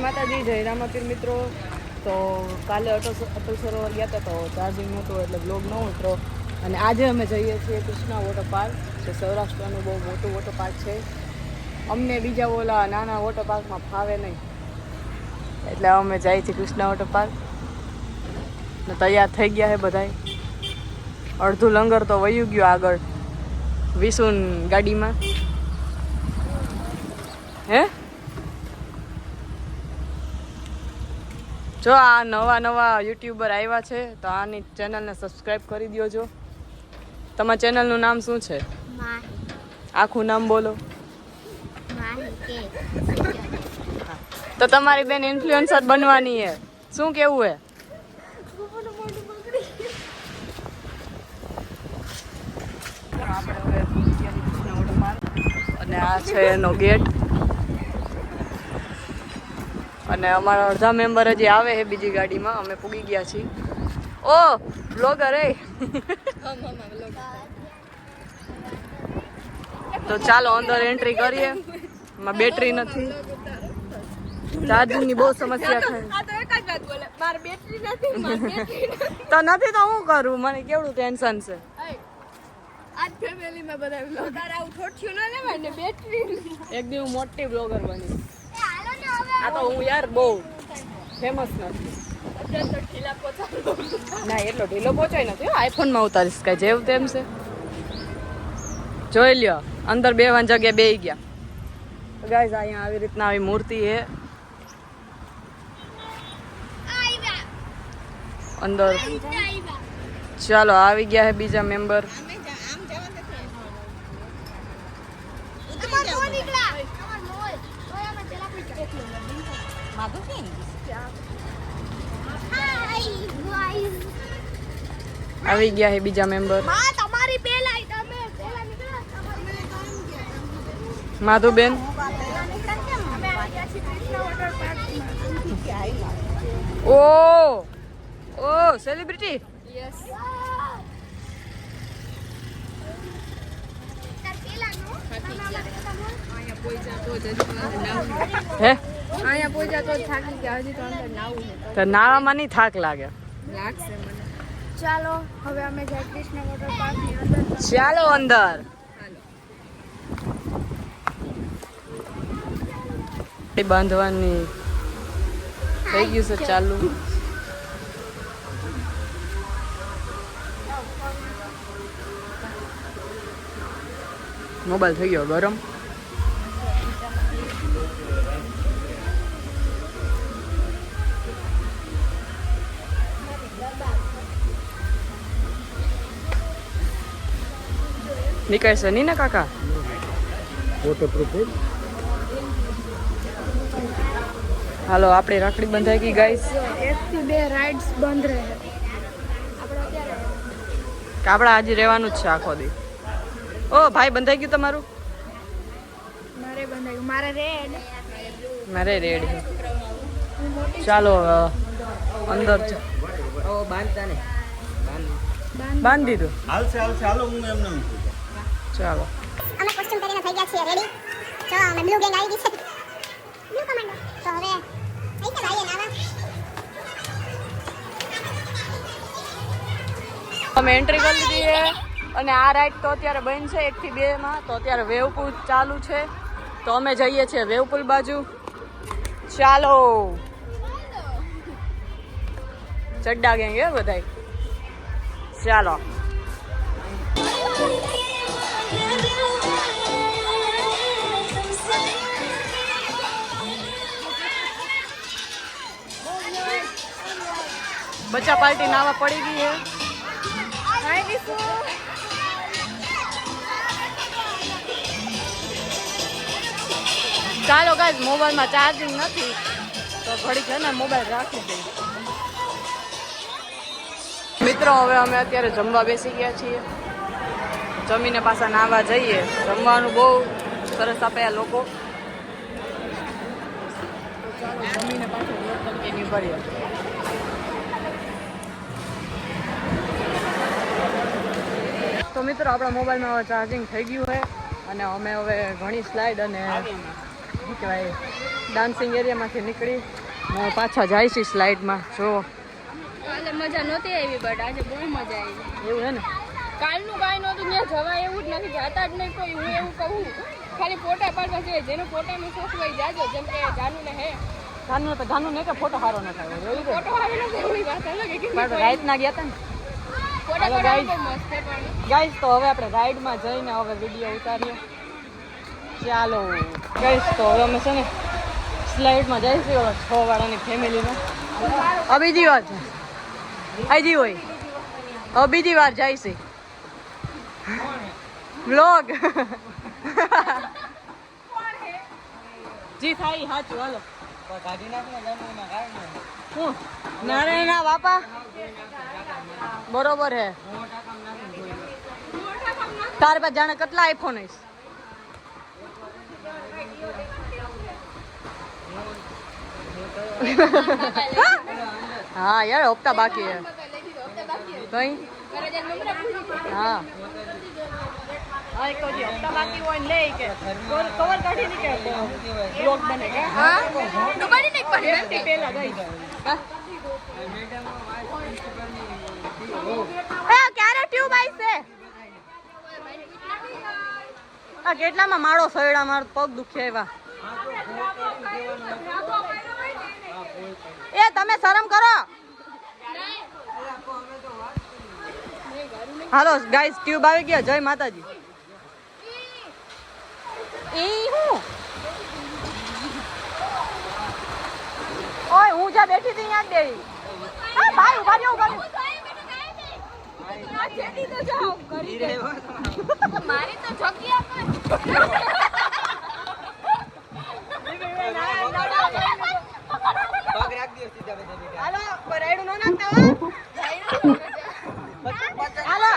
માતાજી, જય રામાપીર મિત્રો. તો કાલે અટલ સરોવર ગયા હતા તો ચાર્જિંગ નહોતું એટલે બ્લોગ ન ઉતરો. અને આજે અમે જઈએ છીએ કૃષ્ણા વોટર પાર્ક, જે સૌરાષ્ટ્રનું બહુ મોટું વોટર પાર્ક છે. અમને બીજા ઓલા નાના વોટર પાર્કમાં ફાવે નહીં, એટલે અમે જઈએ છીએ કૃષ્ણા વોટર પાર્ક. ને તૈયાર થઈ ગયા છે બધાય. અડધું લંગર તો વયું ગયું આગળ વિસુન ગાડીમાં. હે જો આ નવા યુટ્યુબર આવ્યા છે તો આની ચેનલને સબસ્ક્રાઈબ કરી દો. તમારા ચેનલનું નામ શું છે? આખું નામ બોલો. તો તમારી બેન ઇન્ફ્લુએન્સર બનવાની છે, શું કેવું હે? અને આ છે એનો ગેટ. અને અમારા અડધા મેમ્બર હજી આવે છે બીજી ગાડીમાં. અમે પૂગી ગયા છીએ. ઓ બ્લોગર એ તો ચાલો અંદર એન્ટ્રી કરીએ. એમાં બેટરી નથી, ચાર્જિંગની બહુ સમસ્યા થાય. તો નથી તો હું કરું? મને કેવડું ટેન્શન છે. એક દી હું મોટી બ્લોગર બની. આ તો હું યાર બહુ ફેમસ નથી. ના એટલો ઢીલો પહોંચાય નથી. આઈફોનમાં ઉતારીશ કાંઈ જેવું તેમ છે. જોઈ લ્યો અંદર બેવાની જગ્યાએ બેસી ગયા. ગાઈઝ અહીંયા આવી રીતના આવી મૂર્તિ છે અંદર. ચાલો આવી ગયા છે બીજા મેમ્બર. આવી ગયા છે બીજા મેમ્બર. માધુબેન ઓ સેલિબ્રિટી. હે અહીંયા પહોંચ્યા તો થાકી ગયા. હજી તો અંદર નાવું છે તો નાવામાં નહીં થાક લાગે. લાગશે મને. ચાલો હવે અમે જય કૃષ્ણ વોટર પાર્ક ની અંદર. ચાલો અંદર. બાંધવાની થઈ ગયું છે ચાલુ. મોબાઈલ થઈ ગયો ગરમ. નીકળશે નહીં ને કાકા? હાલો આપણી રાખડી બંધાઈ ગઈ ગાઈસ. 1 થી 2 રાઇડ્સ બંધ રહે. આપણે આજે રહેવાનું જ છે આખો દી. ઓ ભાઈ બંધાઈ ગયું તમારું? મારે બંધાઈ ગયું. મારે રેડ છે. ચાલો અંદર બાંધી દીધું. હાલો હું એમને ચાલો અમે કોસ્ટ્યુમ પહેરીને થઈ ગયા છીએ રેડી. જો અમે બ્લુ ગેંગ આવી ગઈ છે. Blue commando. તો હવે અહીં કે ભાઈ નાવા અમે એન્ટ્રી કરી લીધી છે. અને આ રાઈડ તો અત્યારે બંધ છે 1 થી 2 માં. તો અત્યારે વેવ પુલ ચાલુ છે તો અમે જઈએ છીએ વેવ પુલ બાજુ. ચાલો ચડ્ડા ગેંગ હે બધાય. ચાલો બચ્ચા પાર્ટી નાવા પડી ગઈ છે. ચાલો ગાઈસ મોબાઈલમાં ચાર્જિંગ નથી તો ઘડી છે ને મોબાઈલ રાખી દઈ. મિત્રો હવે અમે અત્યારે જમવા બેસી ગયા છીએ. જમીને પાછા નાવા જઈએ. જમવાનું બહુ સરસ આપે આ લોકો. તો ચાલો જમીને પાછું બ્લોગ કન્ટિન્યુ કરીએ. તો મિત્રો આપણા મોબાઈલમાં ચાર્જિંગ થઈ ગયું છે અને અમે હવે ઘણી સ્લાઇડ અને શું કહેવાય ડાન્સિંગ એરિયામાંથી નીકળી પાછા જાય છે સ્લાઇડમાં. જો કાલે મજા નહોતી આવી બટ આજે બહુ મજા આવી. એવું હે ને કાલનું કાંઈ નહોતું ત્યાં જવાય એવું જ નથી, જાતા જ નહીં કોઈ. હું એવું કહું ખાલી ફોટા પાડવા જોઈએ, જેનો ફોટાનું શોખ હોય જાજો. જેમ કે જાનુને હે જાનું ને કે ફોટો સારો ન થાય એવી રીતે ફોટો આવી નથી એવી વાત અલગ કે પણ રાઈડના ગયા હતા ને. ફોટા હાલો પાડવા guys. બહુ મસ્ત છે પણ ગાઈસ તો હવે આપણે રાઈડમાં જઈને હવે વિડીયો ઉતારીએ. ચાલો ગાઈસ તો હવે અમે છે ને સ્લાઇડમાં જઈશું હવે 6 વાળાની ફેમિલીમાં. હવે બીજી વાર છે આજી હોય હવે બીજી વાર જાય છે વ્લોગ જી થાય સાચું. હાલો હું નારાયણના બાપા બરોબર હે. તાર પાસે જાણે કેટલા આઈફોન હશે. હા યાર હપ્તા બાકી હે કઈ. હા હા એક હજી હપ્તા બાકી હોય ને લે કે કવર કાઢી ની કે બ્લોગ બને કે હા દુબાડી નહીં પડે એનાથી પહેલા ગઈ ક્યારે ટ્યુબ આવી છે આ કેટલામાં માળો સયડા માર પગ દુખે એવા. એ તમે શરમ કરો. હાલો ગાઈસ ટ્યુબ આવી ગયા. જય માતાજી. ઈ હું ઓય હું જ્યાં બેઠી હતી ત્યાં જ બેઠી. હા ભાઈ ઉભા રહ્યો ઉભા રહ્યો. મારી તો જગ્યા પણ હાલો કોઈ રાયડું ન નાખતા હો. હાલો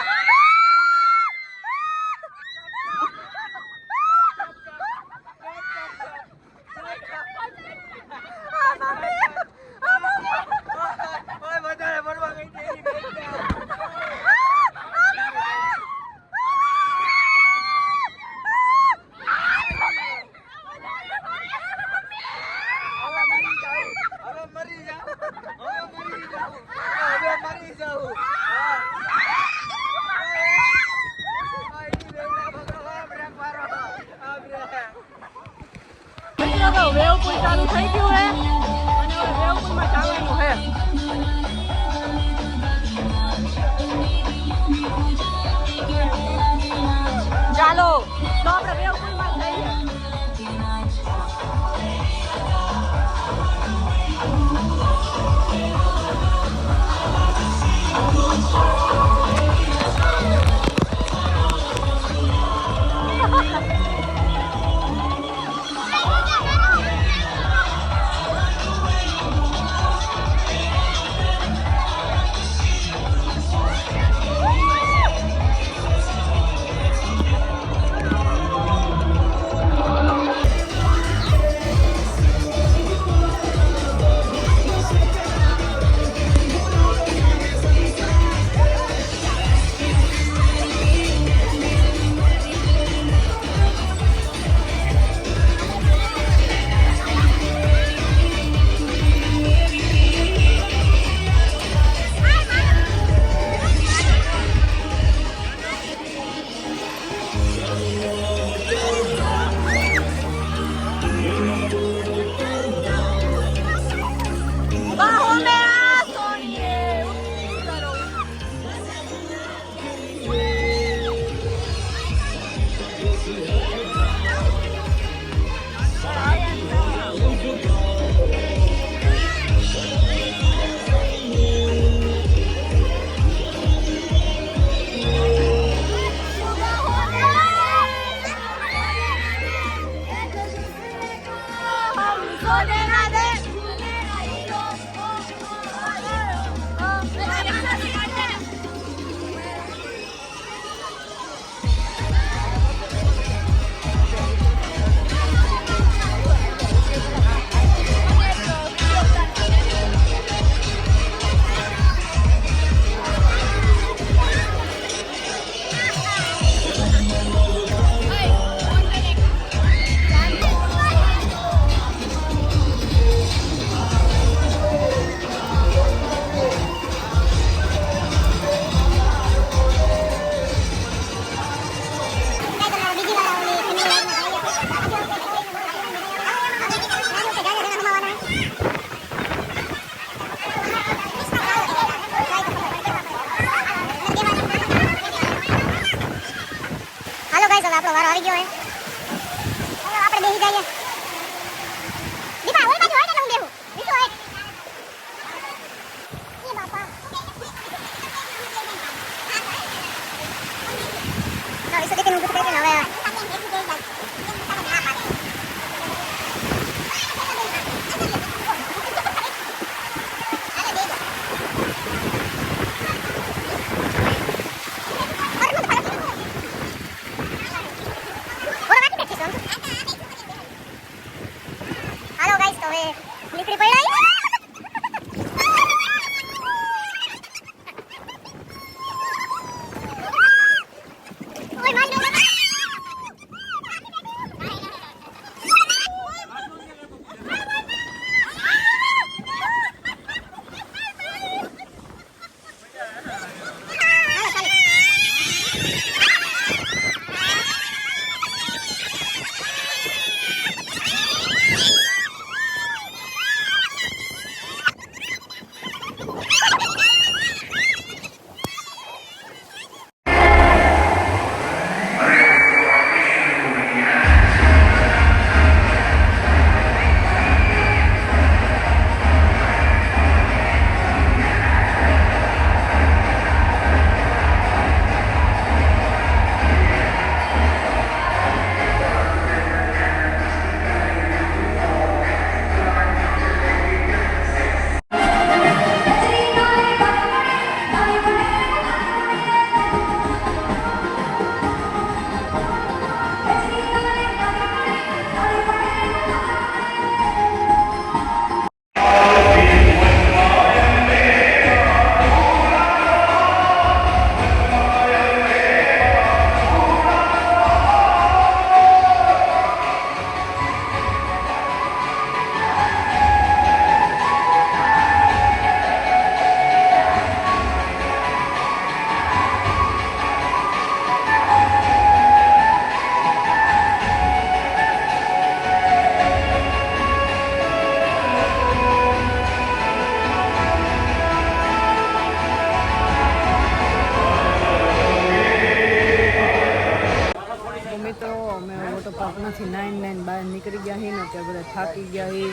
થાકી ગયા એ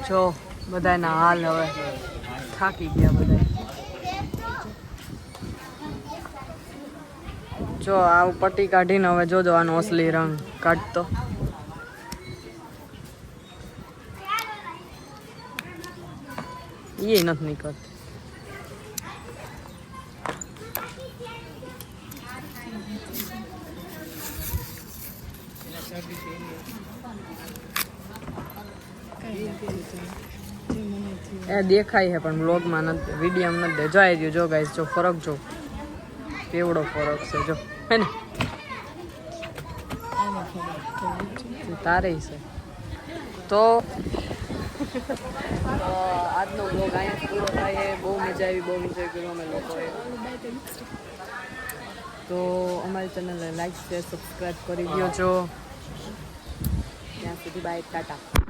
જો બધાના હાલ હવે થાકી ગયા બધા. જો આ પટ્ટી કાઢીને હવે જોજો આનો અસલી રંગ કાઢતો. એ નથી નીકળતી. એ દેખાય છે પણ બ્લોગમાં નથી, વિડીયોમાં નથી. જોઈ દો જો ગાઈસ, જો ફરક જો કેવડો ફરક છે જો, હે ને તારે છે. તો આજનો બ્લોગ અહીંયા પૂરો થાય. બહુ મજા આવી, બહુ એન્જોય કર્યું અમે લોકોએ. તો અમારી ચેનલને લાઈક શેર સબસ્ક્રાઈબ કરી દો. ત્યાં સુધી બાય, ટાટા.